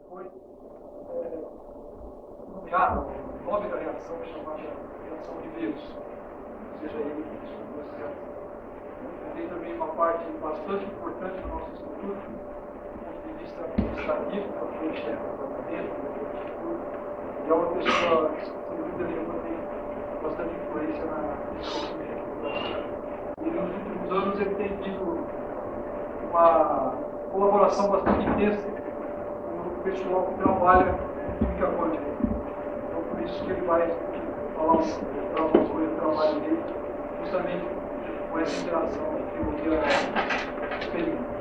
foi nomeado o nome da reação chamada reação Riveros, ou seja, ele estudou essa reação. Tem também uma parte bastante importante do nosso estudo, do ponto de vista administrativo, para foi chefe do departamento, e é uma pessoa que, sem dúvida nenhuma, tem bastante influência na físico-química. E nos últimos anos ele tem tido uma colaboração bastante intensa com o pessoal que trabalha em química quântica. Então, por isso que ele vai falar algumas coisas do trabalho dele, justamente com essa interação que eu experimento.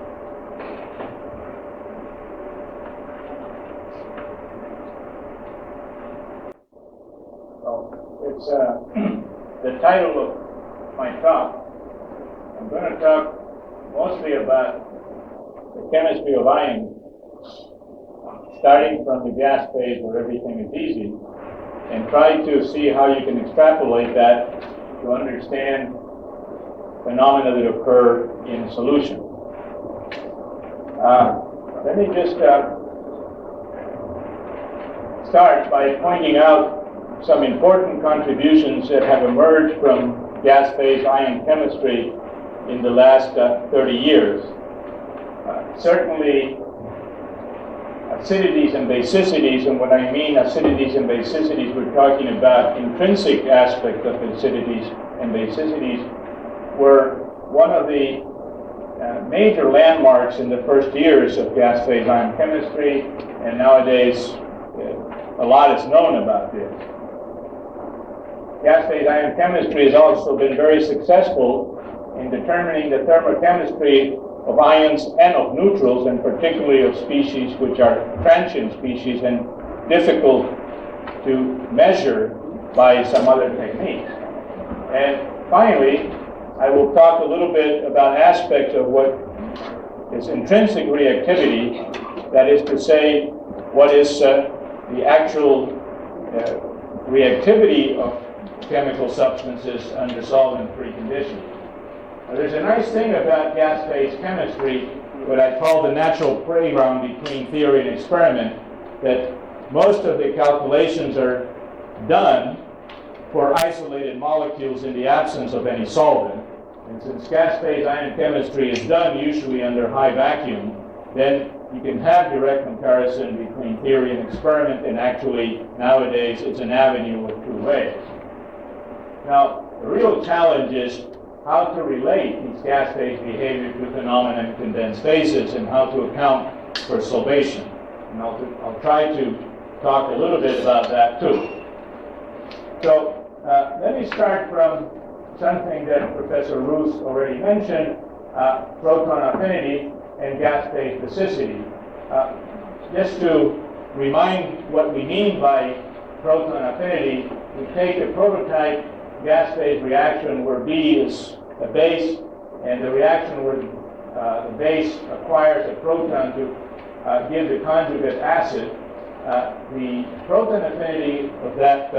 It's the title of my talk. I'm going to talk mostly about the chemistry of ions, starting from the gas phase where everything is easy, and try to see how you can extrapolate that to understand phenomena that occur in solution. Let me just start by pointing out some important contributions that have emerged from gas phase ion chemistry in the last 30 years. Certainly, acidities and basicities, and when I mean acidities and basicities, we're talking about intrinsic aspect of acidities and basicities, were one of the major landmarks in the first years of gas phase ion chemistry, and nowadays a lot is known about this. Gas phase ion chemistry has also been very successful in determining the thermochemistry of ions and of neutrals, and particularly of species which are transient species and difficult to measure by some other techniques. And finally, I will talk a little bit about aspects of what is intrinsic reactivity, that is to say, what is the actual reactivity of chemical substances under solvent-free conditions. Now, there's a nice thing about gas phase chemistry, what I call the natural playground between theory and experiment, that most of the calculations are done for isolated molecules in the absence of any solvent. And since gas phase ion chemistry is done usually under high vacuum, then you can have direct comparison between theory and experiment, and actually nowadays it's an avenue of two ways. Now, the real challenge is how to relate these gas phase behaviors to phenomena in condensed phases, and how to account for solvation. And I'll try to talk a little bit about that too. So let me start from something that Professor Roos already mentioned, proton affinity and gas phase basicity. Just to remind what we mean by proton affinity, we take a prototype gas phase reaction where B is a base, and the reaction where the base acquires a proton to give the conjugate acid. The proton affinity of that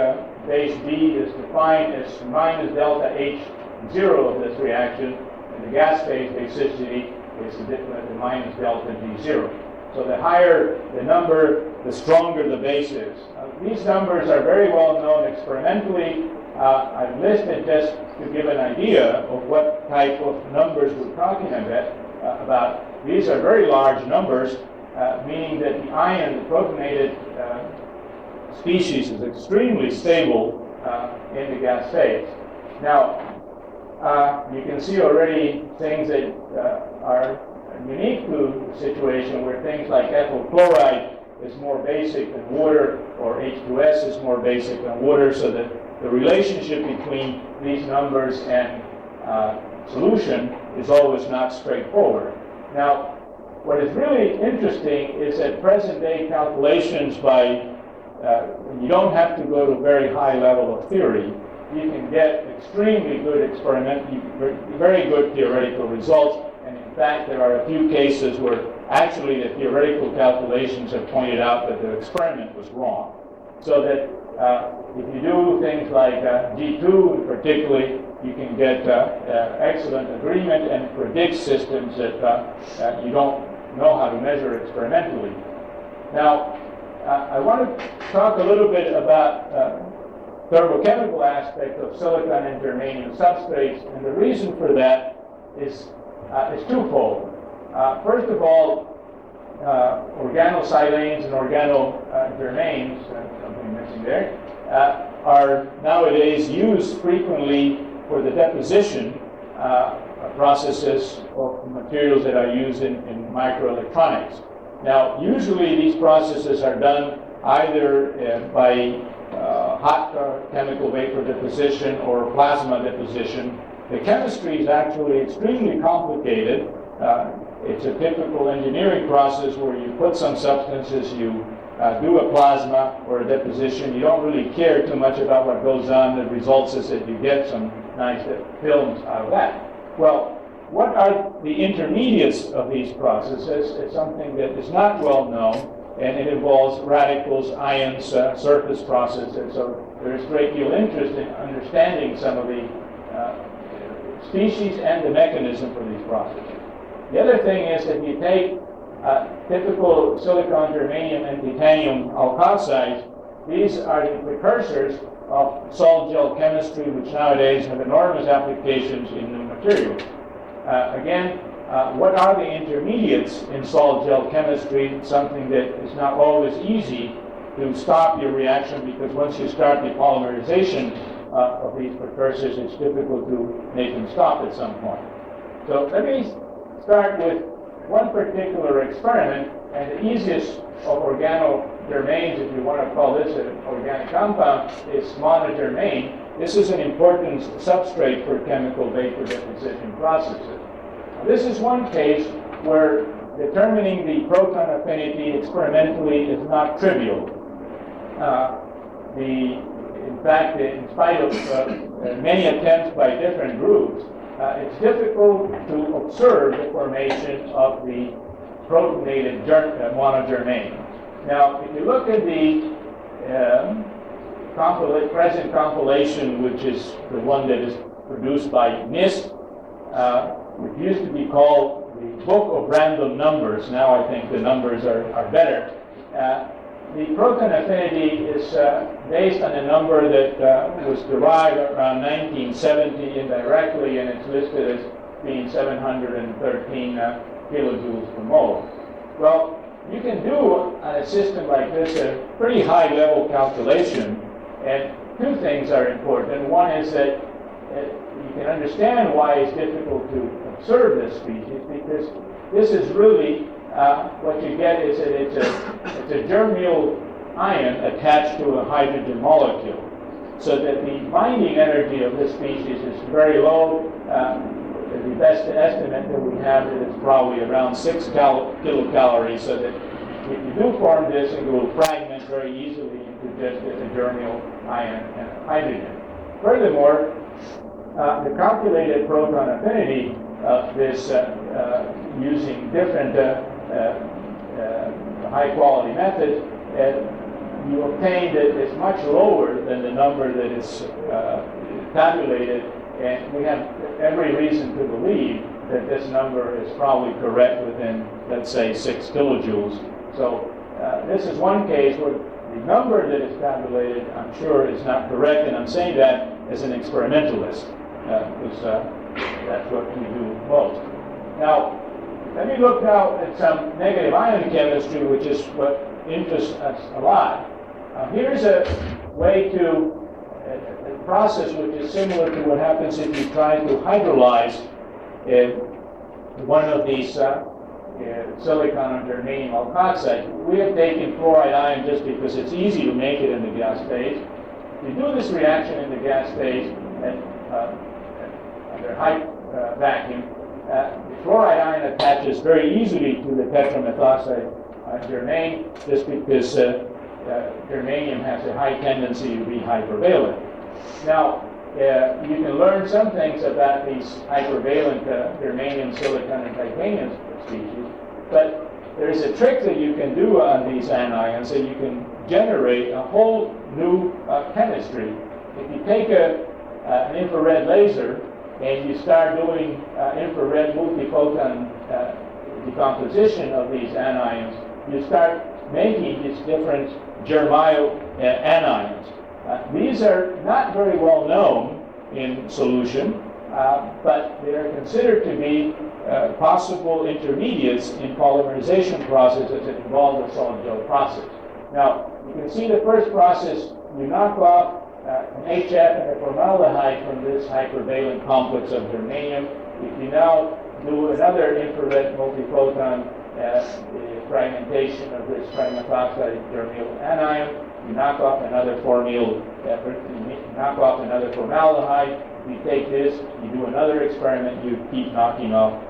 base B is defined as minus delta H0 of this reaction, and the gas phase basicity is the minus delta G0. So the higher the number, the stronger the base is. These numbers are very well known experimentally. I've listed just to give an idea of what type of numbers we're talking about. These are very large numbers, meaning that the ion, the protonated species, is extremely stable in the gas phase. Now, you can see already things that are unique to the situation where things like ethyl chloride is more basic than water, or H2S is more basic than water, so that the relationship between these numbers and solution is always not straightforward. Now, what is really interesting is that present-day calculations by, you don't have to go to a very high level of theory. You can get extremely good very good theoretical results, and in fact, there are a few cases where actually the theoretical calculations have pointed out that the experiment was wrong. So that if you do things like G2 particularly, you can get excellent agreement and predict systems that you don't know how to measure experimentally. Now, I want to talk a little bit about thermochemical aspect of silicon and germanium substrates, and the reason for that is twofold. First of all, organosilanes and organogermanes, something missing there, are nowadays used frequently for the deposition processes of materials that are used in microelectronics. Now, usually these processes are done either by hot chemical vapor deposition or plasma deposition. The chemistry is actually extremely complicated. It's a typical engineering process where you put some substances, you do a plasma or a deposition. You don't really care too much about what goes on. The results is that you get some nice films out of that. Well, what are the intermediates of these processes? It's something that is not well known, and it involves radicals, ions, surface processes. So there's a great deal of interest in understanding some of the species and the mechanism for these processes. The other thing is that you take typical silicon, germanium, and titanium alkoxides. These are the precursors of salt gel chemistry, which nowadays have enormous applications in the materials. Again, what are the intermediates in salt gel chemistry? Something that is not always easy to stop your reaction, because once you start the polymerization of these precursors, it's difficult to make them stop at some point. So let me start with one particular experiment, and the easiest of organogermanes, if you want to call this an organic compound, is monogermane. This is an important substrate for chemical vapor deposition processes. Now, this is one case where determining the proton affinity experimentally is not trivial. In fact, in spite of many attempts by different groups, it's difficult to observe the formation of the protonated monogermane. Now, if you look at the present compilation, which is the one that is produced by NIST, it used to be called the Book of Random Numbers. Now I think the numbers are better. The proton affinity is based on a number that was derived around 1970 indirectly, and it's listed as being 713 kilojoules per mole. Well, you can do on a system like this a pretty high-level calculation, and two things are important. One is that you can understand why it's difficult to observe this species, because this is really what you get is that it's a germyl ion attached to a hydrogen molecule, so that the binding energy of this species is very low. The best estimate that we have is it's probably around 6 kilocalories, so that if you do form this, it will fragment very easily into just a germyl ion and hydrogen. Furthermore, the calculated proton affinity of this using different high-quality methods, you obtain that it's much lower than the number that is tabulated, and we have every reason to believe that this number is probably correct within, let's say, 6 kilojoules. So this is one case where the number that is tabulated, I'm sure, is not correct, and I'm saying that as an experimentalist, because that's what we do most. Now, let me look now at some negative ion chemistry, which is what interests us a lot. Here's a way to a process which is similar to what happens if you try to hydrolyze one of these silicon or germanium alkoxides. We have taken fluoride ion just because it's easy to make it in the gas phase. If you do this reaction in the gas phase under high vacuum, the fluoride ion attaches very easily to the tetramethoxide germane, just because germanium has a high tendency to be hypervalent. Now, you can learn some things about these hypervalent germanium, silicon, and titanium species, but there's a trick that you can do on these anions, that you can generate a whole new chemistry. If you take an infrared laser and you start doing infrared multiphoton decomposition of these anions, you start making these different germyl anions. These are not very well known in solution, but they are considered to be possible intermediates in polymerization processes that involve the solid gel process. Now, you can see the first process, you knock off an HF and a formaldehyde from this hypervalent complex of germanium. If you now do another infrared multiphoton fragmentation of this trimethoxide germyl anion, you knock off another formaldehyde. You take this, you do another experiment, you keep knocking off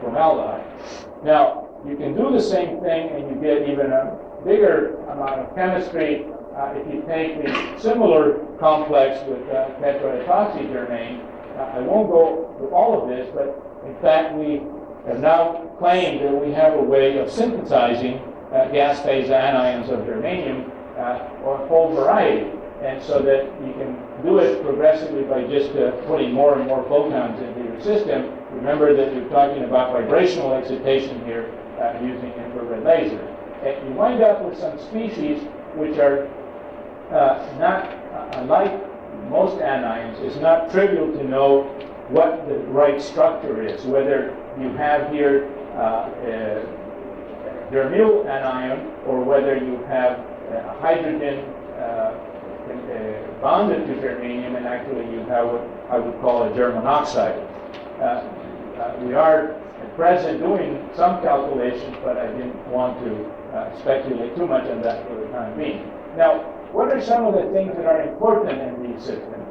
formaldehyde. Now, you can do the same thing and you get even a bigger amount of chemistry if you take the similar complex with tetraethoxygermane. I won't go through all of this, but in fact we have now claimed that we have a way of synthesizing gas phase anions of germanium or a whole variety. And so that you can do it progressively by just putting more and more photons into your system. Remember that you're talking about vibrational excitation here using infrared laser. And you wind up with some species which are not, unlike most anions, it's not trivial to know what the right structure is, whether you have here a germyl anion or whether you have a hydrogen bonded to germanium, and actually you have what I would call a German oxide. We are at present doing some calculations, but I didn't want to speculate too much on that for the time being. Now, what are some of the things that are important in these systems?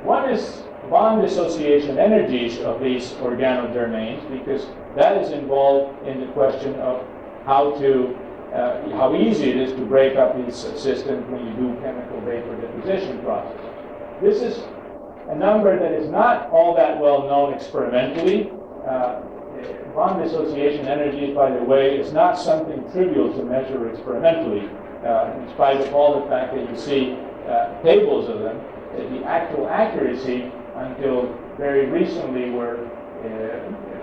One is bond dissociation energies of these organogermanes, because that is involved in the question of how easy it is to break up these systems when you do chemical vapor deposition process. This is a number that is not all that well known experimentally. Bond dissociation energies, by the way, is not something trivial to measure experimentally, in spite of all the fact that you see tables of them. The actual accuracy, until very recently, where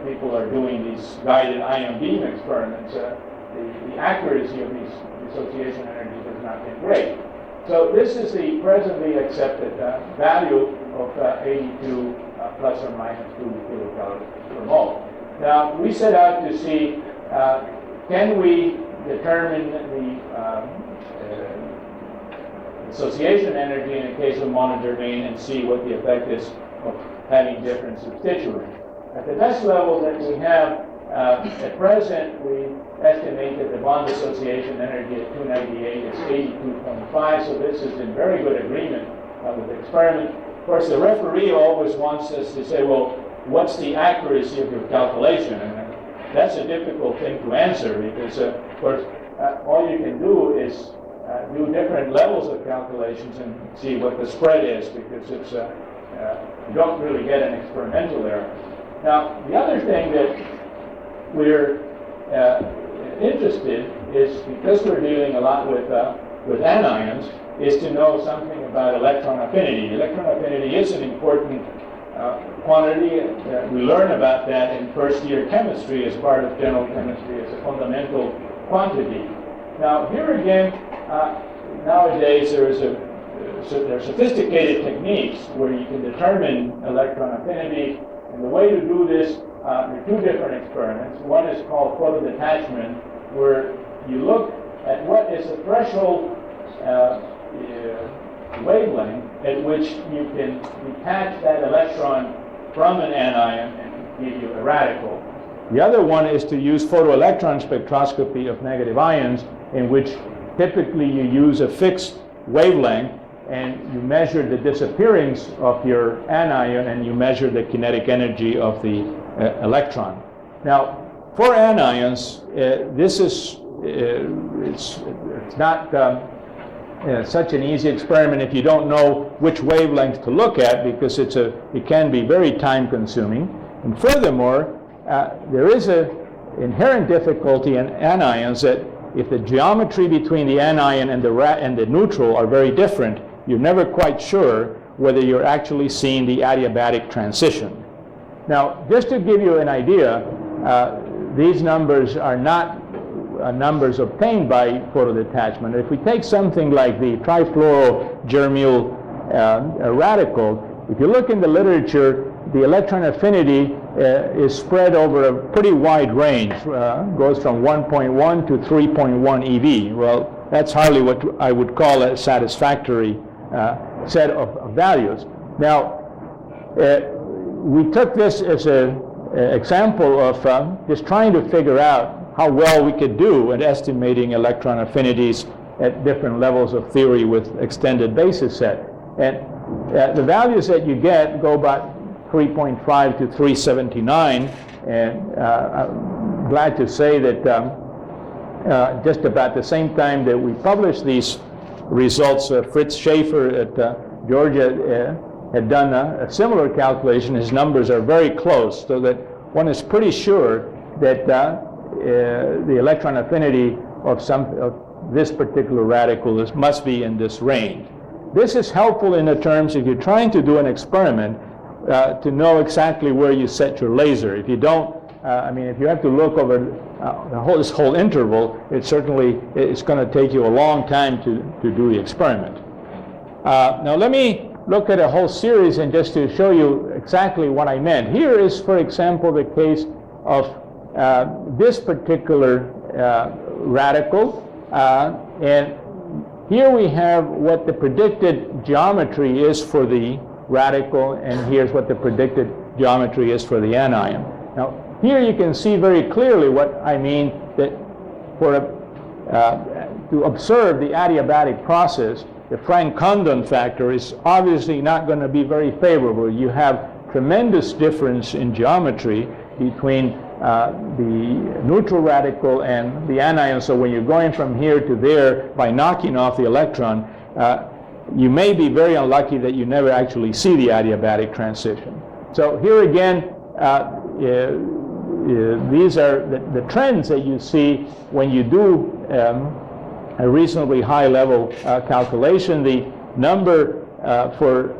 people are doing these guided ion beam experiments, the accuracy of these dissociation energies has not been great. So this is the presently accepted value of 82 plus or minus 2 kilocalories per mole. Now, we set out to see, can we determine the dissociation energy in the case of monogermane and see what the effect is of having different substituents. At the best level that we have at present, we estimate that the bond dissociation energy at 298 is 82.5, so this is in very good agreement with the experiment. Of course, the referee always wants us to say, well, what's the accuracy of your calculation? And that's a difficult thing to answer because, of course, all you can do is do different levels of calculations and see what the spread is, because it's you don't really get an experimental error. Now, the other thing that we're interested is, because we're dealing a lot with anions, is to know something about electron affinity. Electron affinity is an important quantity. We learn about that in first-year chemistry as part of general chemistry as a fundamental quantity. Now, here again, nowadays there are sophisticated techniques where you can determine electron affinity, and the way to do this, there are two different experiments. One is called photodetachment, where you look at what is the threshold wavelength at which you can detach that electron from an anion and give you a radical. The other one is to use photoelectron spectroscopy of negative ions, in which typically you use a fixed wavelength and you measure the disappearance of your anion and you measure the kinetic energy of the electron. Now, for anions, this is it's not such an easy experiment if you don't know which wavelength to look at, because it can be very time-consuming. And furthermore, there is an inherent difficulty in anions that if the geometry between the anion and the neutral are very different, you're never quite sure whether you're actually seeing the adiabatic transition. Now, just to give you an idea, these numbers are not numbers obtained by photodetachment. If we take something like the trifluorogermyl radical, if you look in the literature, the electron affinity is spread over a pretty wide range, goes from 1.1 to 3.1 eV. Well, that's hardly what I would call a satisfactory set of values. Now, we took this as an example of just trying to figure out how well we could do at estimating electron affinities at different levels of theory with extended basis set. And the values that you get go about 3.5 to 379, and I'm glad to say that just about the same time that we published these results, Fritz Schaefer at Georgia had done a similar calculation. His numbers are very close, so that one is pretty sure that the electron affinity of this particular radical must be in this range. This is helpful in the terms if you're trying to do an experiment to know exactly where you set your laser. If you don't, if you have to look over this whole interval, it's going to take you a long time to do the experiment. Now let me look at a whole series and just to show you exactly what I meant. Here is, for example, the case of this particular radical, and here we have what the predicted geometry is for the radical, and here's what the predicted geometry is for the anion. Now, here you can see very clearly what I mean, that to observe the adiabatic process, the Frank-Condon factor is obviously not going to be very favorable. You have tremendous difference in geometry between the neutral radical and the anion. So when you're going from here to there by knocking off the electron, you may be very unlucky that you never actually see the adiabatic transition. So here again, these are the trends that you see when you do a reasonably high level calculation. The number for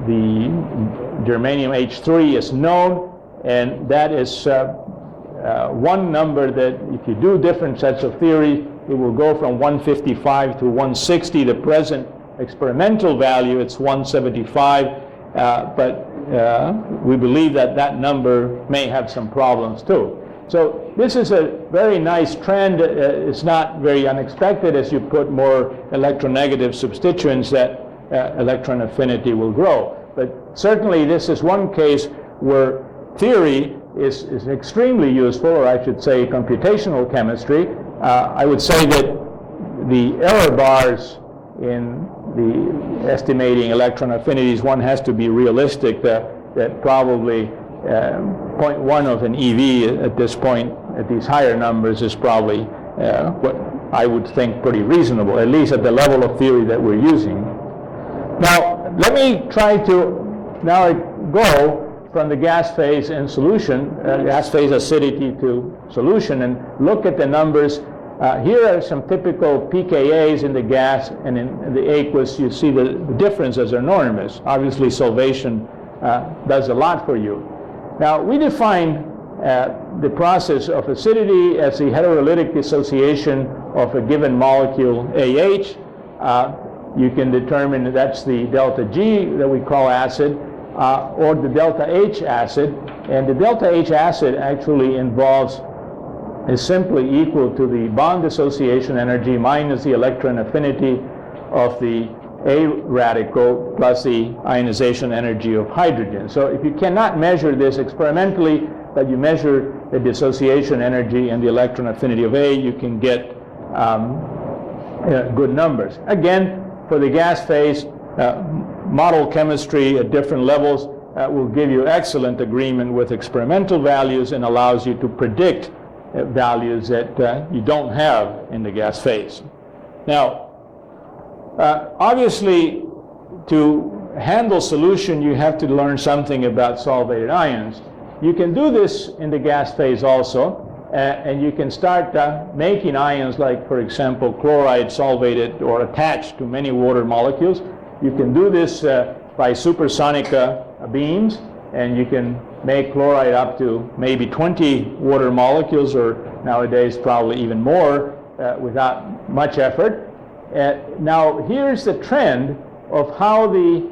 the germanium H3 is known, and that is one number that if you do different sets of theory, it will go from 155 to 160. The present experimental value, it's 175, but we believe that that number may have some problems too. So this is a very nice trend. It's not very unexpected. As you put more electronegative substituents, that electron affinity will grow. But certainly this is one case where theory is extremely useful, or I should say computational chemistry. I would say that the error bars in the estimating electron affinities, one has to be realistic that probably 0.1 of an EV at this point, at these higher numbers, is probably what I would think pretty reasonable, at least at the level of theory that we're using. Now, let me try to now go from the gas phase in solution, gas phase acidity to solution, and look at the numbers. Here are some typical pKa's in the gas, and in the aqueous you see the differences are enormous. Obviously solvation does a lot for you. Now we define the process of acidity as the heterolytic dissociation of a given molecule AH. You can determine that's the delta G that we call acid, or the delta H acid, and the delta H acid actually is simply equal to the bond dissociation energy minus the electron affinity of the A radical plus the ionization energy of hydrogen. So if you cannot measure this experimentally, but you measure the dissociation energy and the electron affinity of A, you can get good numbers. Again, for the gas phase, model chemistry at different levels will give you excellent agreement with experimental values and allows you to predict values that you don't have in the gas phase. Now, obviously, to handle solution, you have to learn something about solvated ions. You can do this in the gas phase also, and you can start making ions like, for example, chloride solvated or attached to many water molecules. You can do this by supersonic beams, and you can make chloride up to maybe 20 water molecules or nowadays probably even more without much effort. Now here's the trend of how the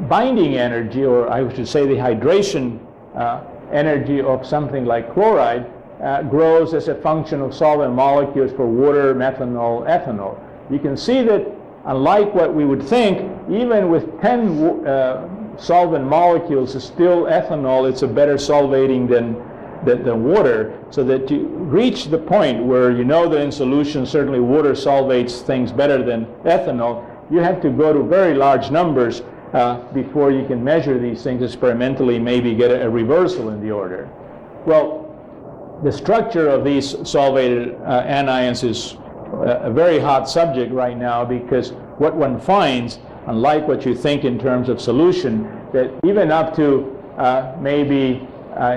binding energy, or I should say the hydration energy of something like chloride grows as a function of solvent molecules for water, methanol, ethanol. You can see that unlike what we would think, even with 10 solvent molecules, it's still ethanol. It's a better solvating than water, so that you reach the point where you know that in solution certainly water solvates things better than ethanol. You have to go to very large numbers before you can measure these things experimentally, maybe get a reversal in the order. Well, the structure of these solvated anions is a very hot subject right now, because what one finds, unlike what you think in terms of solution, that even up to maybe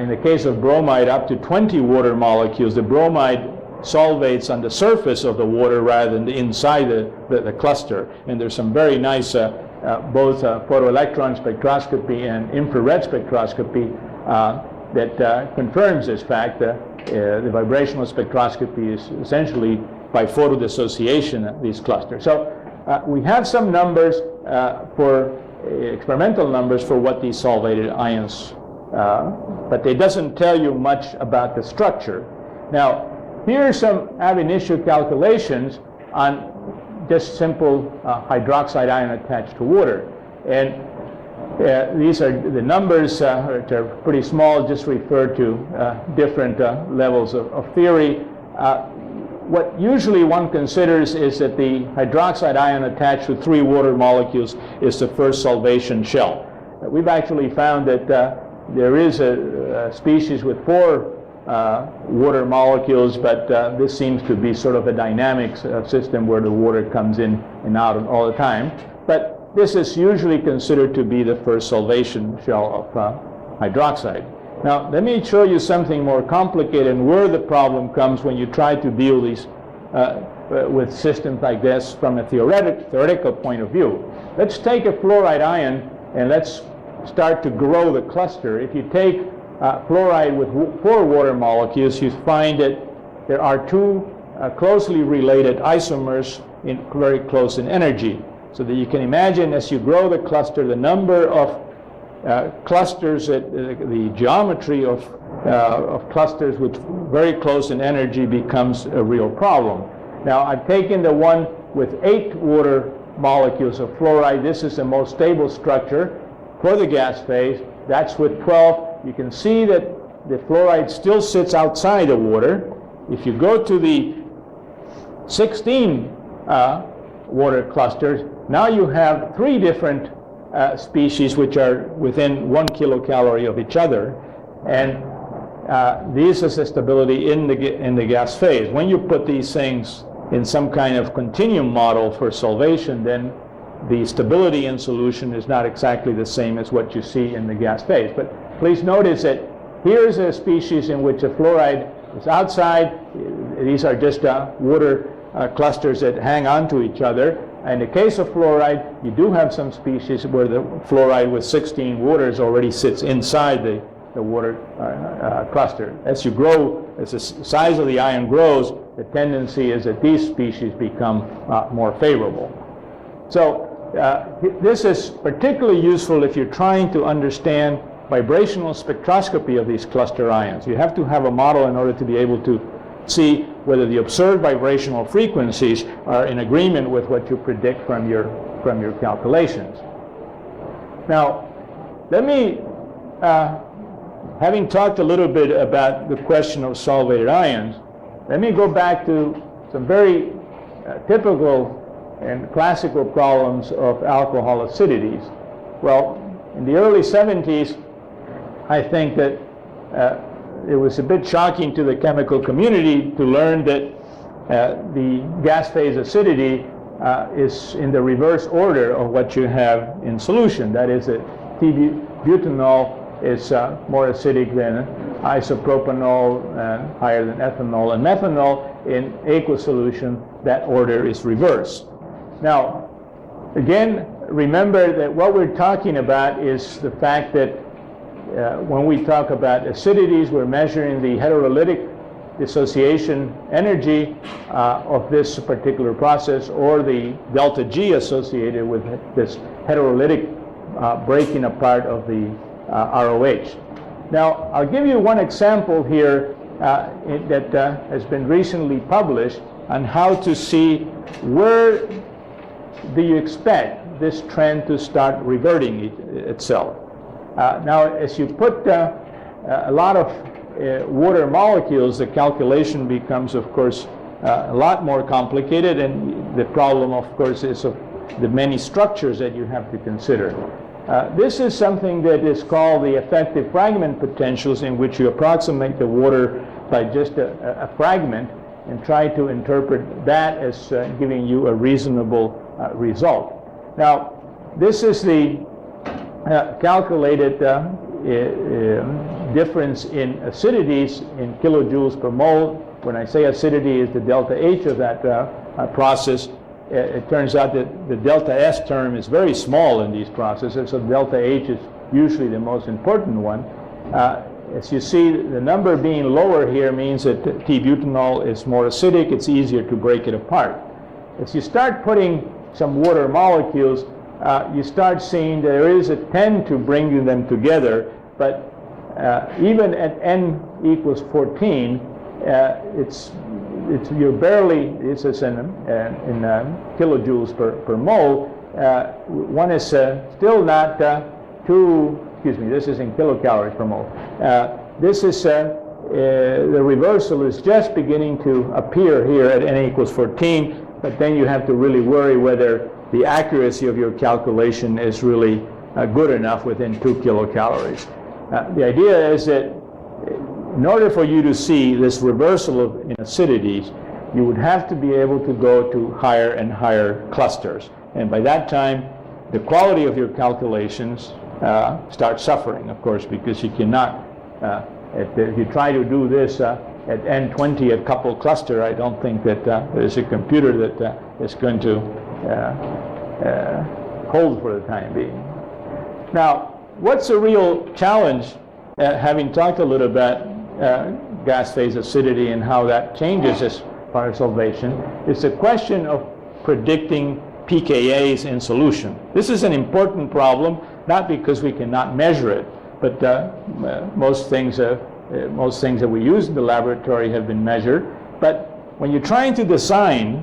in the case of bromide, up to 20 water molecules, the bromide solvates on the surface of the water rather than inside the cluster. And there's some very nice both photoelectron spectroscopy and infrared spectroscopy that confirms this fact. The vibrational spectroscopy is essentially by photodissociation these clusters. So we have some numbers for experimental numbers for what these solvated ions, but it doesn't tell you much about the structure. Now, here are some ab initio calculations on just simple hydroxide ion attached to water. And these are the numbers, which are pretty small, just refer to different levels of theory. What usually one considers is that the hydroxide ion attached to 3 water molecules is the first solvation shell. We've actually found that there is a species with 4 water molecules, but this seems to be sort of a dynamic system where the water comes in and out all the time. But this is usually considered to be the first solvation shell of hydroxide. Now, let me show you something more complicated and where the problem comes when you try to deal with systems like this from a theoretical point of view. Let's take a fluoride ion and let's start to grow the cluster. If you take fluoride with 4 water molecules, you find that there are 2 closely related isomers very close in energy. So that you can imagine as you grow the cluster, the number of clusters, the geometry of clusters with very close in energy becomes a real problem. Now, I've taken the one with 8 water molecules of fluoride. This is the most stable structure for the gas phase. That's with 12. You can see that the fluoride still sits outside the water. If you go to the 16 water clusters, now you have 3 different species which are within 1 kilocalorie of each other, and this is the stability in the gas phase. When you put these things in some kind of continuum model for solvation, then the stability in solution is not exactly the same as what you see in the gas phase. But please notice that here is a species in which the fluoride is outside. These are just water clusters that hang on to each other. In the case of fluoride, you do have some species where the fluoride with 16 waters already sits inside the water cluster. As you grow, as the size of the ion grows, the tendency is that these species become more favorable. So this is particularly useful if you're trying to understand vibrational spectroscopy of these cluster ions. You have to have a model in order to be able to see whether the observed vibrational frequencies are in agreement with what you predict from your calculations. Now, let me, having talked a little bit about the question of solvated ions, let me go back to some very typical and classical problems of alcohol acidities. Well, in the early 70s, I think that it was a bit shocking to the chemical community to learn that the gas phase acidity is in the reverse order of what you have in solution. That is, that butanol is more acidic than isopropanol, higher than ethanol, and methanol in aqueous solution, that order is reversed. Now, again, remember that what we're talking about is the fact that when we talk about acidities, we're measuring the heterolytic dissociation energy of this particular process, or the delta G associated with this heterolytic breaking apart of the ROH. Now, I'll give you one example here that has been recently published on how to see where do you expect this trend to start reverting itself. Now, as you put a lot of water molecules, the calculation becomes, of course, a lot more complicated, and the problem, of course, is of the many structures that you have to consider. This is something that is called the effective fragment potentials, in which you approximate the water by just a fragment and try to interpret that as giving you a reasonable result. Now, this is the calculated difference in acidities in kilojoules per mole. When I say acidity is the delta H of that process, it turns out that the delta S term is very small in these processes, so delta H is usually the most important one. As you see, the number being lower here means that T-butanol is more acidic, it's easier to break it apart. As you start putting some water molecules, you start seeing there is a tend to bring them together, but even at n equals 14, you're barely, this is in kilojoules per mole, one is still not this is in kilocalories per mole. This is, the reversal is just beginning to appear here at n equals 14, but then you have to really worry whether the accuracy of your calculation is really good enough within 2 kilocalories. The idea is that in order for you to see this reversal in acidities, you would have to be able to go to higher and higher clusters. And by that time, the quality of your calculations start suffering, of course, because you cannot, if you try to do this at N20 at couple cluster, I don't think that there's a computer that is going to hold for the time being. Now, what's the real challenge, having talked a little about gas phase acidity and how that changes as part of solvation, is the question of predicting pKa's in solution. This is an important problem, not because we cannot measure it, but most things that we use in the laboratory have been measured. But when you're trying to design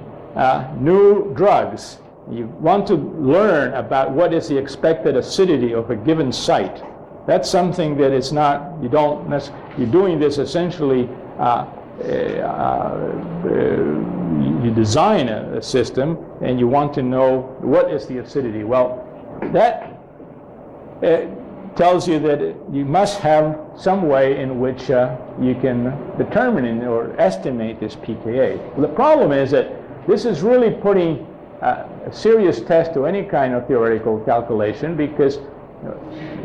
new drugs, you want to learn about what is the expected acidity of a given site. That's something that is not, you're doing this essentially, you design a system and you want to know what is the acidity. Well, that tells you that you must have some way in which you can determine or estimate this pKa. Well, the problem is that this is really putting a serious test to any kind of theoretical calculation, because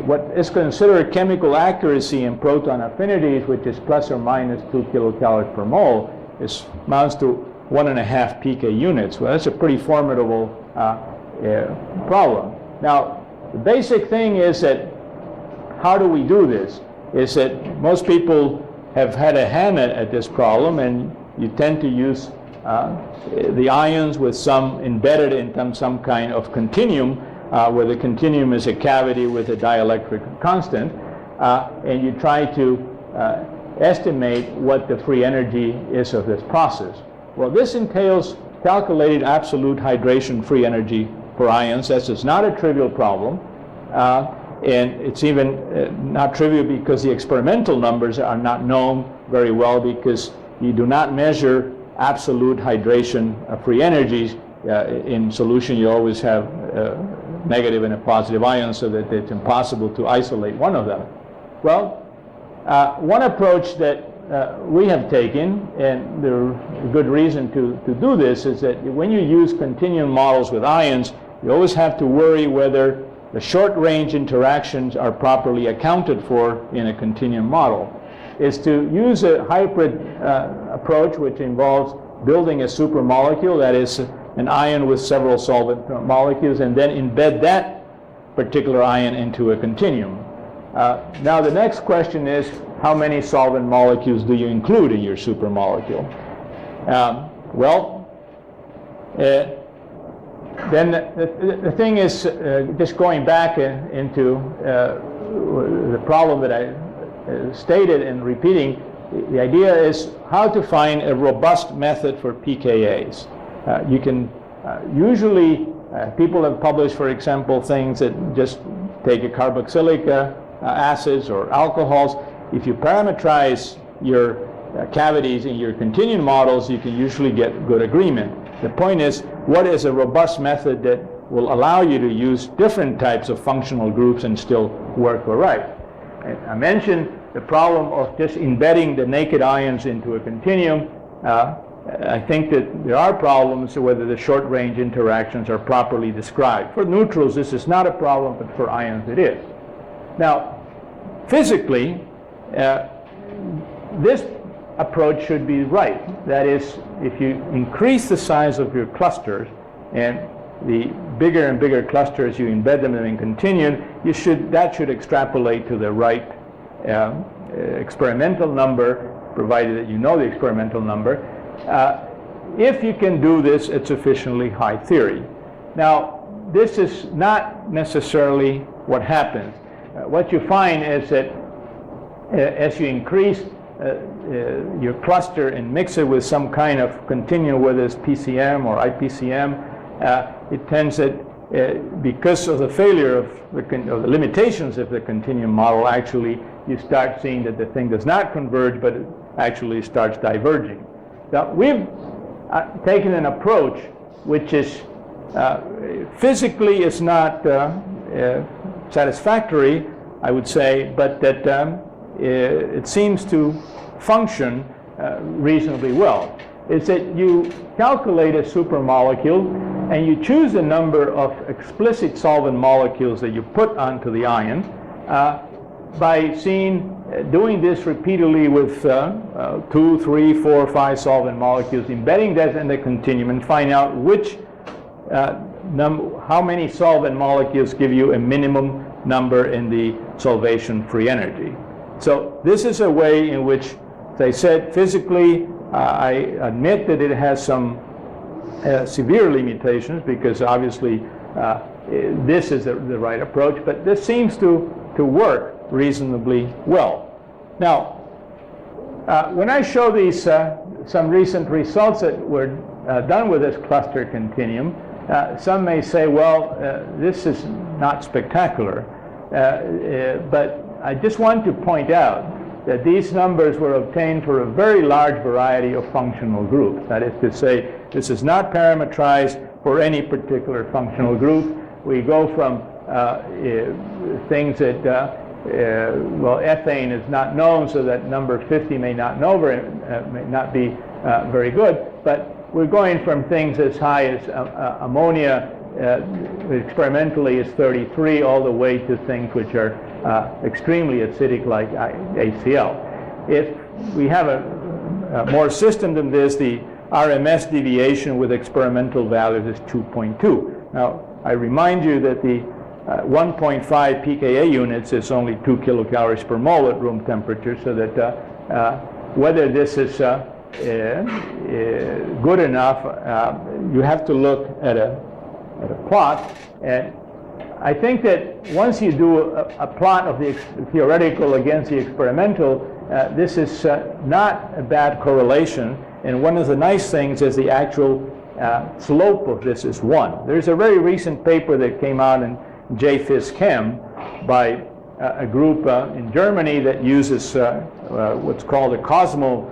what is considered chemical accuracy in proton affinities, which is plus or minus 2 kilocalories per mole, amounts to 1.5 pK units. Well, that's a pretty formidable problem. Now, the basic thing is that how do we do this? Is that most people have had a hand at this problem, and you tend to use the ions with some embedded in some kind of continuum, where the continuum is a cavity with a dielectric constant, and you try to estimate what the free energy is of this process. Well, this entails calculated absolute hydration free energy for ions. That's not a trivial problem, and it's even not trivial because the experimental numbers are not known very well, because you do not measure absolute hydration free energies. In solution, you always have negative and a positive ion, so that it's impossible to isolate one of them. Well, one approach that we have taken, and there's a good reason to do this, is that when you use continuum models with ions, you always have to worry whether the short-range interactions are properly accounted for in a continuum model. Is to use a hybrid approach, which involves building a supermolecule, that is an ion with several solvent molecules, and then embed that particular ion into a continuum. Now the next question is, how many solvent molecules do you include in your supermolecule? Then the thing is, just going back into the problem that I stated and repeating, the idea is how to find a robust method for pKa's. You can usually, people have published, for example, things that just take a carboxylic acids or alcohols. If you parameterize your cavities in your continuum models, you can usually get good agreement. The point is, what is a robust method that will allow you to use different types of functional groups and still work all right? And I mentioned the problem of just embedding the naked ions into a continuum. I think that there are problems whether the short-range interactions are properly described. For neutrals, this is not a problem, but for ions it is. Now, physically, this approach should be right. That is, if you increase the size of your clusters, and the bigger and bigger clusters you embed them in continuum, that should extrapolate to the right experimental number, provided that you know the experimental number. If you can do this at sufficiently high theory. Now, this is not necessarily what happens. What you find is that as you increase your cluster and mix it with some kind of continuum, whether it's PCM or IPCM, it tends that because of the failure of the limitations of the continuum model, actually you start seeing that the thing does not converge, but it actually starts diverging. Now, we've taken an approach which is physically is not satisfactory, I would say, but that it seems to function reasonably well. Is that you calculate a supermolecule and you choose a number of explicit solvent molecules that you put onto the ion by doing this repeatedly with 2, 3, 4, 5 solvent molecules, embedding that in the continuum and find out which how many solvent molecules give you a minimum number in the solvation free energy. So this is a way in which, as I said, physically, I admit that it has some severe limitations, because obviously this is the right approach, but this seems to work reasonably well. Now, when I show these some recent results that were done with this cluster continuum, some may say, well, this is not spectacular, but I just want to point out that these numbers were obtained for a very large variety of functional groups. That is to say, this is not parametrized for any particular functional group. We go from things that, well, ethane is not known, so that number 50 may not be very good, but we're going from things as high as ammonia, experimentally is 33, all the way to things which are extremely acidic like HCl. If we have a more system than this, the RMS deviation with experimental values is 2.2. Now, I remind you that the 1.5 pKa units is only 2 kilocalories per mole at room temperature, so that whether this is good enough, you have to look at a plot. And I think that once you do a plot of the theoretical against the experimental, this is not a bad correlation. And one of the nice things is the actual slope of this is 1. There's a very recent paper that came out in JPhys Chem by a group in Germany that uses what's called a Cosmo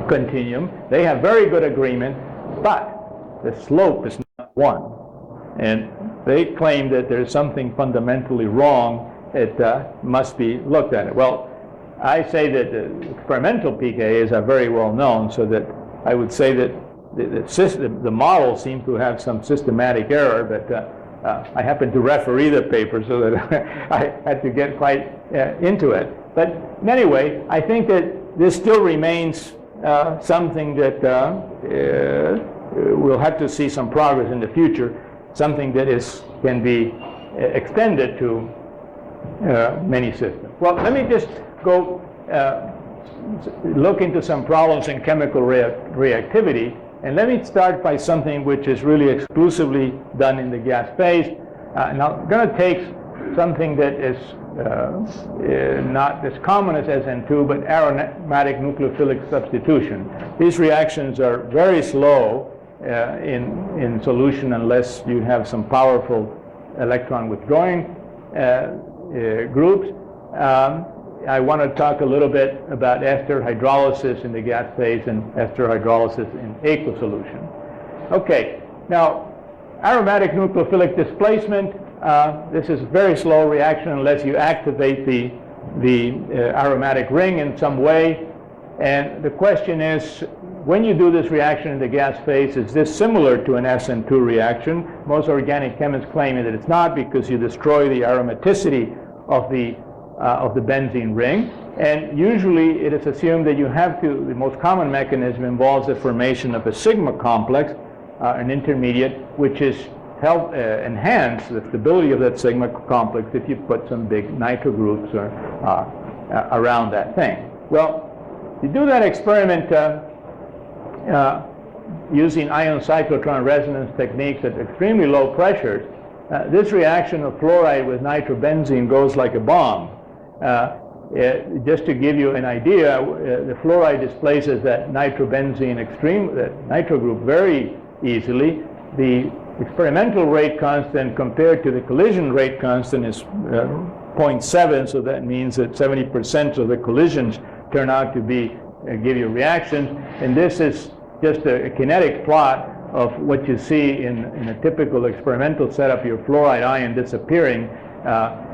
continuum. They have very good agreement, but the slope is not 1. And they claim that there's something fundamentally wrong. It must be looked at. Well, I say that the experimental pKa's are very well known, so that I would say that the model seemed to have some systematic error, but I happened to referee the paper, so that I had to get quite into it. But anyway, I think that this still remains something that we'll have to see some progress in the future, something that can be extended to many systems. Well, let me just go look into some problems in chemical reactivity, and let me start by something which is really exclusively done in the gas phase. Now, I'm going to take something that is not as common as SN2, but aromatic nucleophilic substitution. These reactions are very slow in solution unless you have some powerful electron withdrawing groups. I want to talk a little bit about ester hydrolysis in the gas phase and ester hydrolysis in aqueous solution. Okay, now aromatic nucleophilic displacement. This is a very slow reaction unless you activate the aromatic ring in some way. And the question is, when you do this reaction in the gas phase, is this similar to an SN2 reaction? Most organic chemists claim that it's not, because you destroy the aromaticity of the benzene ring. And usually it is assumed that you have to, the most common mechanism involves the formation of a sigma complex, an intermediate, which is enhance the stability of that sigma complex if you put some big nitro groups around that thing. Well, you do that experiment using ion cyclotron resonance techniques at extremely low pressures. This reaction of fluoride with nitrobenzene goes like a bomb. Just to give you an idea, the fluoride displaces that nitrobenzene that nitro group very easily. The experimental rate constant compared to the collision rate constant is 0.7, so that means that 70% of the collisions turn out to be give you reactions. And this is just a kinetic plot of what you see in a typical experimental setup, your fluoride ion disappearing.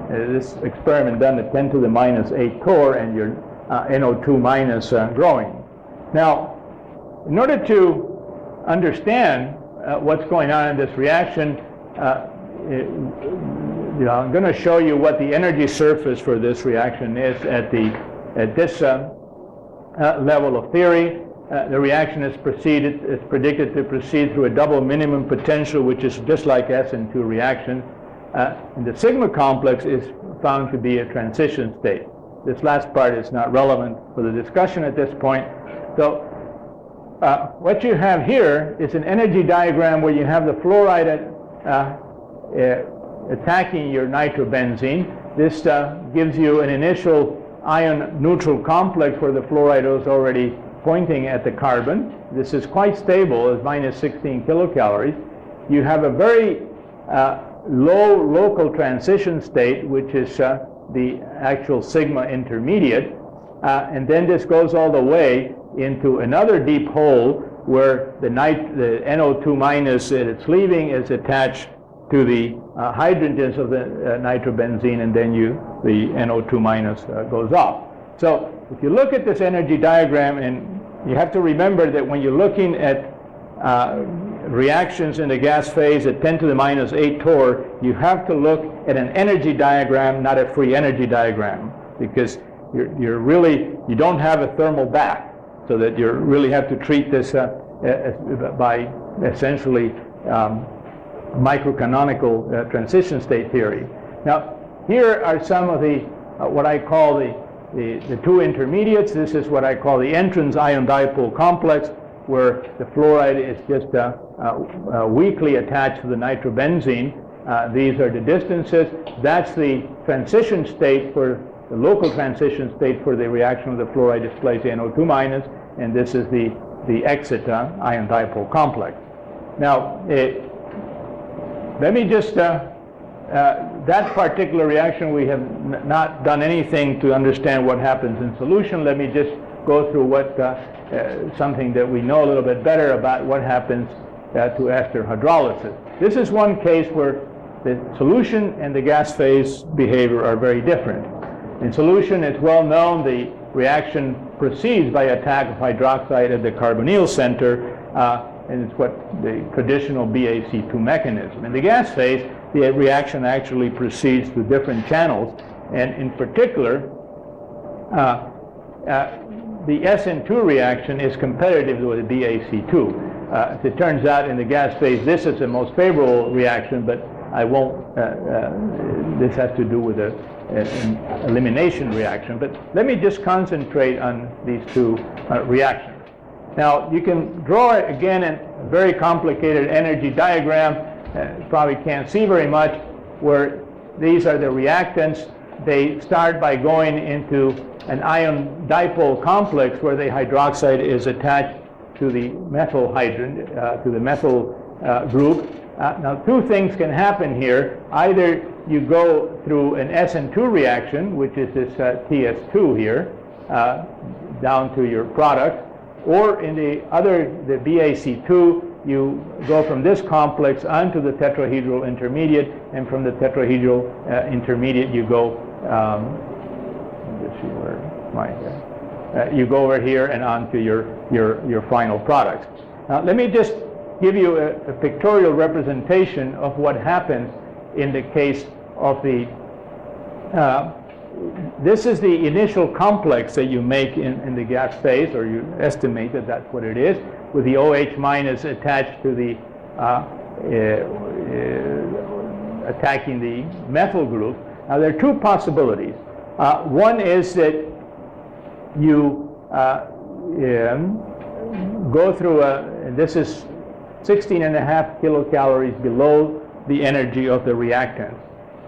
This experiment done at 10 to the minus 8 torr, and your NO2 minus growing. Now, in order to understand what's going on in this reaction, I'm going to show you what the energy surface for this reaction is at this level of theory. The reaction is predicted to proceed through a double minimum potential, which is just like SN2 reaction. And the sigma complex is found to be a transition state. This last part is not relevant for the discussion at this point. So what you have here is an energy diagram where you have the fluoride attacking your nitrobenzene. This gives you an initial ion neutral complex where the fluoride is already pointing at the carbon. This is quite stable, as minus 16 kilocalories. You have a very low local transition state, which is the actual sigma intermediate, and then this goes all the way into another deep hole where the NO2 minus that it's leaving is attached to the hydrogens of the nitrobenzene, and then the NO2 minus goes off. So if you look at this energy diagram, and you have to remember that when you're looking at reactions in the gas phase at 10 to the minus 8 torr, you have to look at an energy diagram, not a free energy diagram, because you don't have a thermal bath, so that you really have to treat this by essentially microcanonical transition state theory. Now, here are some of the what I call the two intermediates. This is what I call the entrance ion dipole complex, where the fluoride is just weakly attached to the nitrobenzene. These are the distances. That's the transition state for the local transition state for the reaction of the fluoride displaced NO2 minus, and this is the exit ion dipole complex. Now, let me just, that particular reaction, we have not done anything to understand what happens in solution. Let me just go through what something that we know a little bit better about what happens to ester hydrolysis. This is one case where the solution and the gas phase behavior are very different. In solution, it's well known the reaction proceeds by attack of hydroxide at the carbonyl center, and it's what the traditional BAC2 mechanism. In the gas phase, the reaction actually proceeds through different channels, and in particular, the SN2 reaction is competitive with the BAC2. As it turns out, in the gas phase, this is the most favorable reaction, but I won't, this has to do with an elimination reaction, but let me just concentrate on these two reactions. Now, you can draw it again in a very complicated energy diagram, probably can't see very much, where these are the reactants. They start by going into an ion dipole complex where the hydroxide is attached to the methyl hydrogen, to the methyl group. Now, two things can happen here. Either you go through an SN2 reaction, which is this TS2 here, down to your product, or in the BAC2, you go from this complex onto the tetrahedral intermediate, and from the tetrahedral intermediate you go, let's see where you go over here and onto your final product. Now, let me just give you a pictorial representation of what happens in the case of the this is the initial complex that you make in the gas phase, or you estimate that that's what it is, with the OH minus attached to the attacking the methyl group. Now, there are two possibilities. One is that you go through this is 16.5 kilocalories below the energy of the reactant.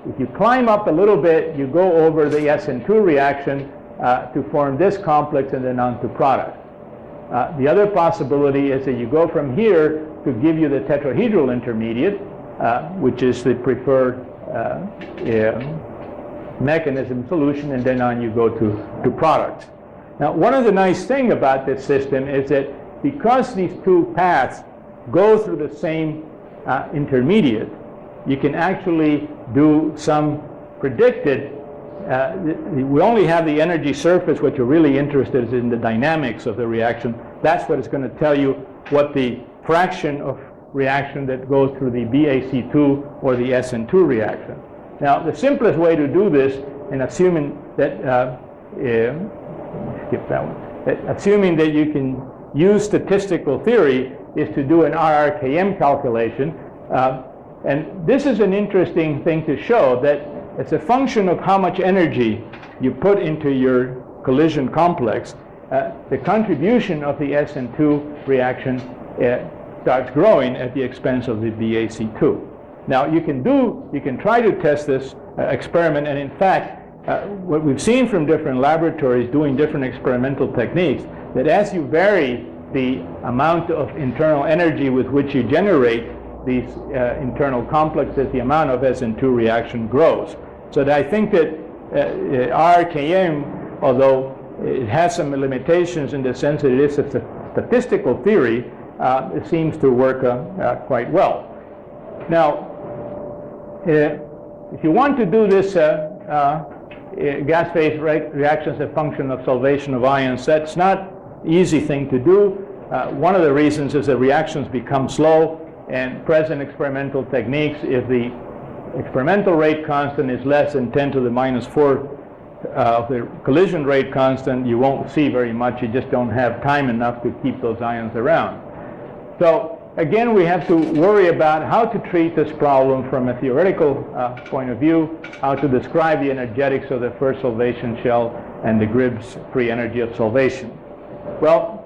If you climb up a little bit, you go over the SN2 reaction to form this complex and then on to product. The other possibility is that you go from here to give you the tetrahedral intermediate, which is the preferred mechanism solution, and then on you go to product. Now, one of the nice things about this system is that because these two paths go through the same intermediate, you can actually do some predicted, we only have the energy surface. What you're really interested is in the dynamics of the reaction. That's what is going to tell you what the fraction of reaction that goes through the BAC2 or the SN2 reaction. Now, the simplest way to do this, and assuming that, skip that one, assuming that you can use statistical theory, is to do an RRKM calculation. And this is an interesting thing to show, that it's a function of how much energy you put into your collision complex. The contribution of the SN2 reaction starts growing at the expense of the BAC2. Now, you can try to test this experiment, and in fact, what we've seen from different laboratories doing different experimental techniques, that as you vary the amount of internal energy with which you generate these internal complexes, the amount of SN2 reaction grows. So that I think that RRKM, although it has some limitations in the sense that it is a statistical theory, it seems to work quite well. Now, if you want to do this gas phase reaction as a function of solvation of ions, that's not an easy thing to do. One of the reasons is that reactions become slow, and present experimental techniques, if the experimental rate constant is less than 10 to the minus 4 of the collision rate constant, you won't see very much. You just don't have time enough to keep those ions around. So again, we have to worry about how to treat this problem from a theoretical point of view, how to describe the energetics of the first solvation shell and the Gribb's free energy of solvation. Well,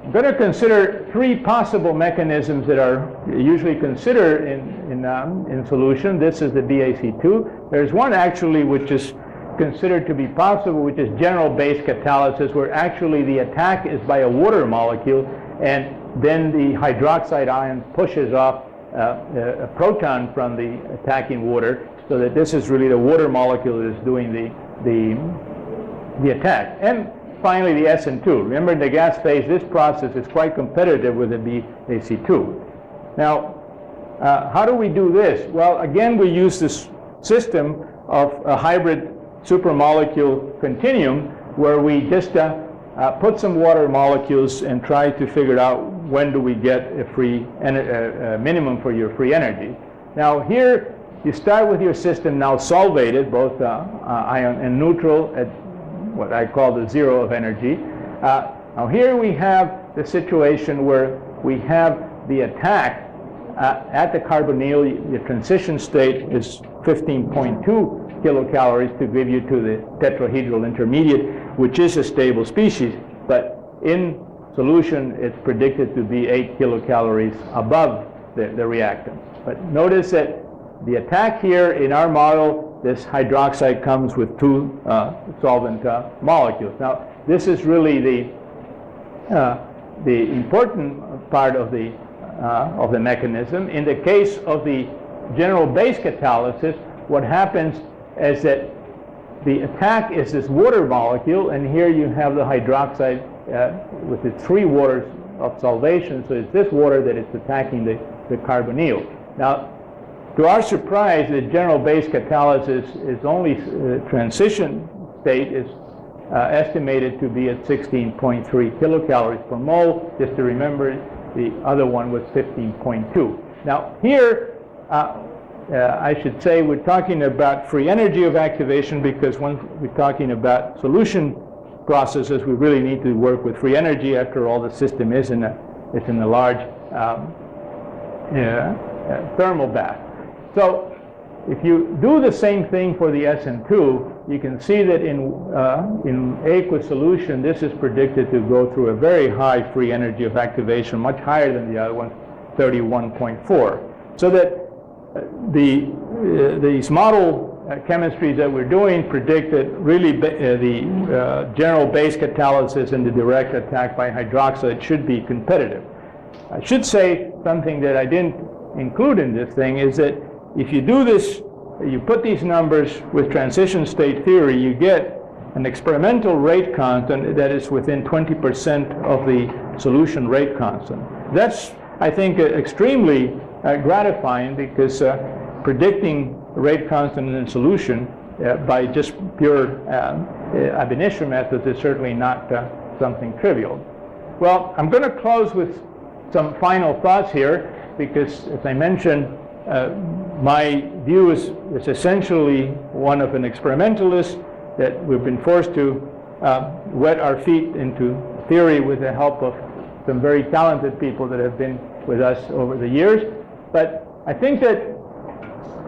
I'm going to consider three possible mechanisms that are usually considered in solution. This is the BAC2. There's one actually which is considered to be possible, which is general base catalysis, where actually the attack is by a water molecule, and then the hydroxide ion pushes off a proton from the attacking water, so that this is really the water molecule that is doing the attack. And finally, the SN2. Remember, in the gas phase, this process is quite competitive with the BAC2. Now, how do we do this? Well, again, we use this system of a hybrid supermolecule continuum, where we just put some water molecules and try to figure out when do we get a minimum for your free energy. Now, here you start with your system now solvated, both ion and neutral, at what I call the zero of energy. Now here we have the situation where we have the attack at the carbonyl, the transition state is 15.2 kilocalories to give you to the tetrahedral intermediate, which is a stable species, but in solution it's predicted to be 8 kilocalories above the reactant. But notice that the attack here in our model, this hydroxide comes with two solvent molecules. Now, this is really the important part of the mechanism. In the case of the general base catalysis, what happens is that the attack is this water molecule, and here you have the hydroxide with its three waters of solvation, so it's this water that is attacking the carbonyl. Now, to our surprise, the general base catalysis is only transition state is estimated to be at 16.3 kilocalories per mole. Just to remember, the other one was 15.2. Now here, I should say we're talking about free energy of activation, because when we're talking about solution processes, we really need to work with free energy. After all, the system is in a large thermal bath. So if you do the same thing for the SN2, you can see that in aqueous solution, this is predicted to go through a very high free energy of activation, much higher than the other one, 31.4. So that these model chemistries that we're doing predict that really the general base catalysis and the direct attack by hydroxide should be competitive. I should say something that I didn't include in this thing is that if you do this, you put these numbers with transition state theory, you get an experimental rate constant that is within 20% of the solution rate constant. That's, I think, extremely gratifying, because predicting rate constant in solution by just pure ab initio methods is certainly not something trivial. Well, I'm going to close with some final thoughts here, because, as I mentioned, my view is essentially one of an experimentalist, that we've been forced to wet our feet into theory with the help of some very talented people that have been with us over the years. But I think that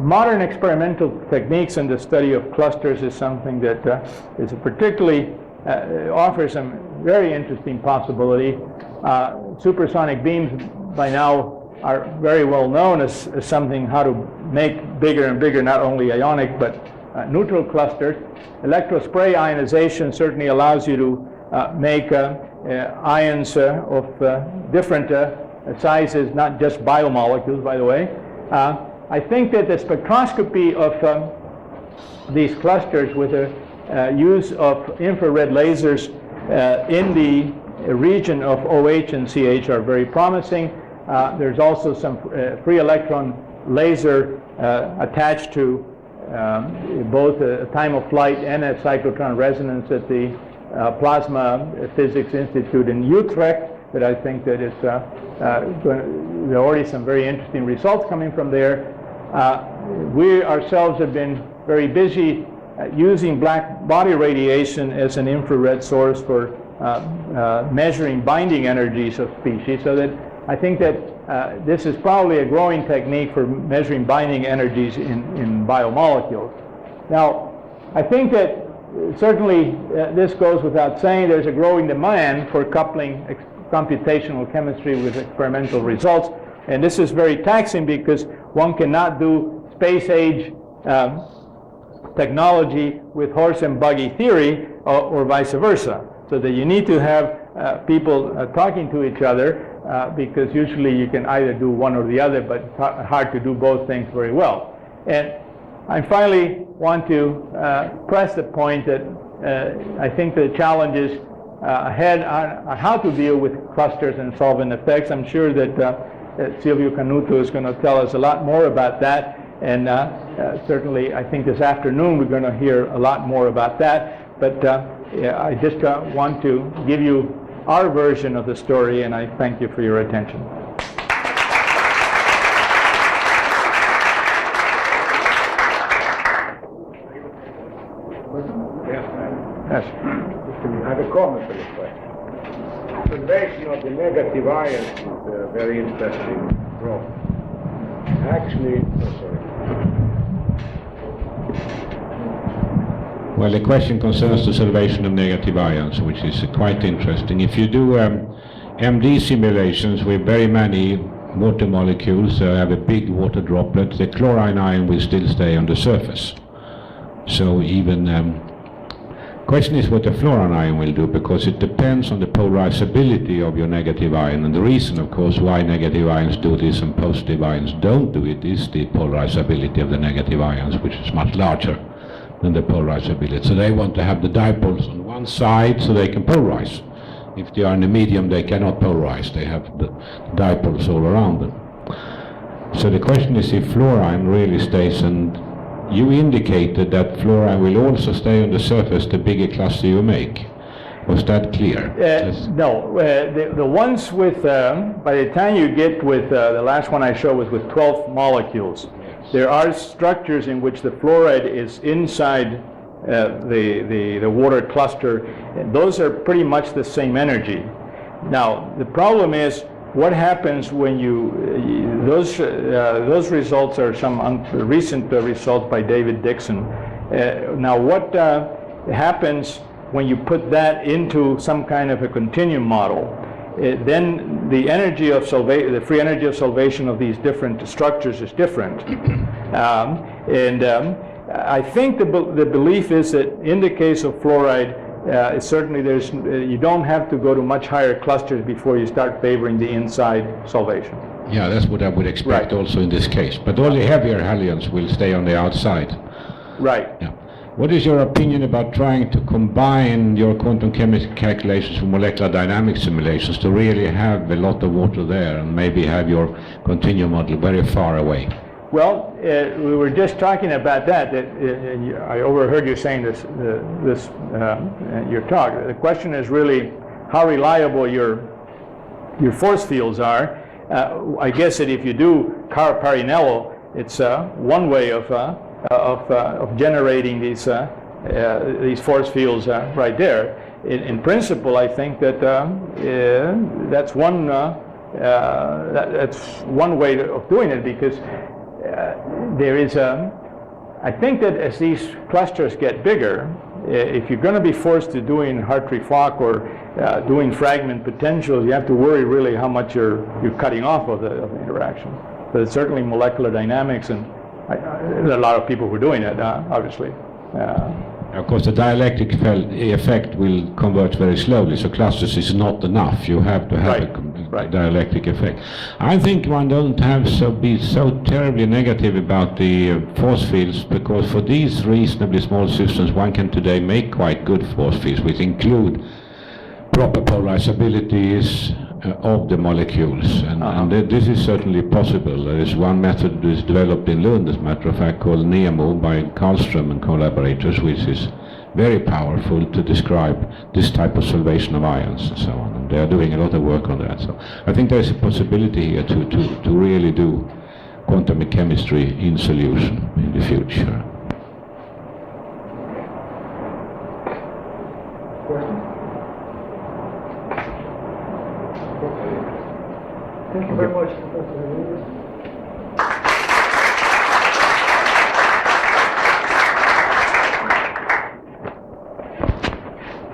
modern experimental techniques in the study of clusters is something that is particularly offers some very interesting possibility. Supersonic beams by now are very well known as something how to make bigger and bigger, not only ionic but neutral clusters. Electrospray ionization certainly allows you to make ions of different sizes, not just biomolecules, by the way. I think that the spectroscopy of these clusters with the use of infrared lasers in the region of OH and CH are very promising. There's also some free electron laser attached to both a time of flight and a cyclotron resonance at the Plasma Physics Institute in Utrecht, that I think that is there are already some very interesting results coming from there. We ourselves have been very busy using black body radiation as an infrared source for measuring binding energies of species, so that I think that this is probably a growing technique for measuring binding energies in biomolecules. Now, I think that certainly this goes without saying, there's a growing demand for coupling computational chemistry with experimental results, and this is very taxing because one cannot do space-age technology with horse and buggy theory or vice versa, so that you need to have people talking to each other, because usually you can either do one or the other, but it's hard to do both things very well. And I finally want to press the point that I think the challenges ahead on how to deal with clusters and solvent effects. I'm sure that Silvio Canuto is going to tell us a lot more about that, and certainly I think this afternoon we're going to hear a lot more about that. But I just want to give you our version of the story, and I thank you for your attention. Yes. I have a comment on this question. Observation of the negative ions is a very interesting problem. Actually, sorry. Well, the question concerns the salvation of negative ions, which is quite interesting. If you do MD simulations with very many water molecules, have a big water droplet, the chlorine ion will still stay on the surface. So even question is what the fluorine ion will do, because it depends on the polarizability of your negative ion. And the reason, of course, why negative ions do this and positive ions don't do it is the polarizability of the negative ions, which is much larger than the polarizability. So they want to have the dipoles on one side so they can polarize. If they are in a medium, they cannot polarize. They have the dipoles all around them. So the question is if fluorine really stays, and you indicated that fluorine will also stay on the surface the bigger cluster you make. Was that clear? No, the ones with, by the time you get with, the last one I showed was with 12 molecules. Yes. There are structures in which the fluoride is inside the water cluster. Those are pretty much the same energy. Now, the problem is, what happens when those results are some recent results by David Dixon. Now what happens when you put that into some kind of a continuum model? Then the energy of the free energy of salvation of these different structures is different. I think the belief is that in the case of fluoride, certainly you don't have to go to much higher clusters before you start favoring the inside salvation. Yeah, that's what I would expect, right, also in this case. But all the heavier halions will stay on the outside. Right. Yeah. What is your opinion about trying to combine your quantum chemistry calculations with molecular dynamic simulations to really have a lot of water there and maybe have your continuum model very far away? Well, we were just talking about that. I overheard you saying this your talk. The question is really how reliable your force fields are. I guess that if you do Parinello, it's one way of generating these force fields right there. In principle, I think that that's one way of doing it, because there is I think that as these clusters get bigger, if you're going to be forced to doing Hartree-Fock or doing fragment potentials, you have to worry really how much you're cutting off of the interaction. But it's certainly molecular dynamics, and there are a lot of people who are doing it, obviously. Of course, the dielectric effect will converge very slowly, so clusters is not enough. You have to have a dielectric effect. I think one don't have be so terribly negative about the force fields, because for these reasonably small systems, one can today make quite good force fields, which include proper polarizabilities of the molecules, and this is certainly possible. There is one method that is developed in Lund, as a matter of fact, called NEMO by Karlström and collaborators, which is very powerful to describe this type of salvation of ions and so on. And they are doing a lot of work on that. So I think there is a possibility here to really do quantum chemistry in solution in the future. Thank you very much, Professor Riveros.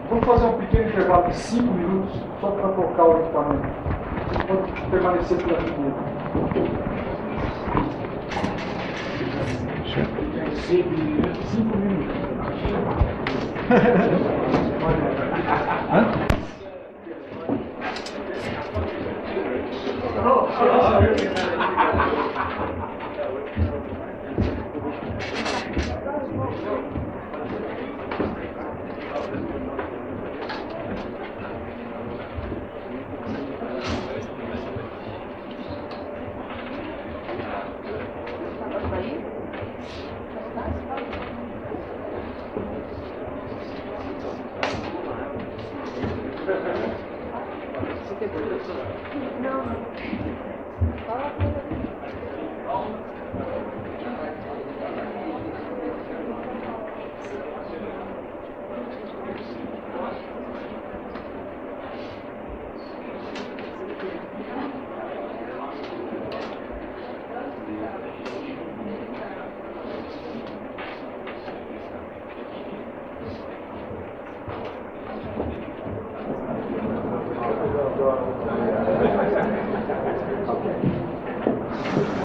Vamos fazer um pequeno intervalo de 5 minutos, só para colocar o equipamento. Você pode permanecer por aqui mesmo. 5 minutos. Não.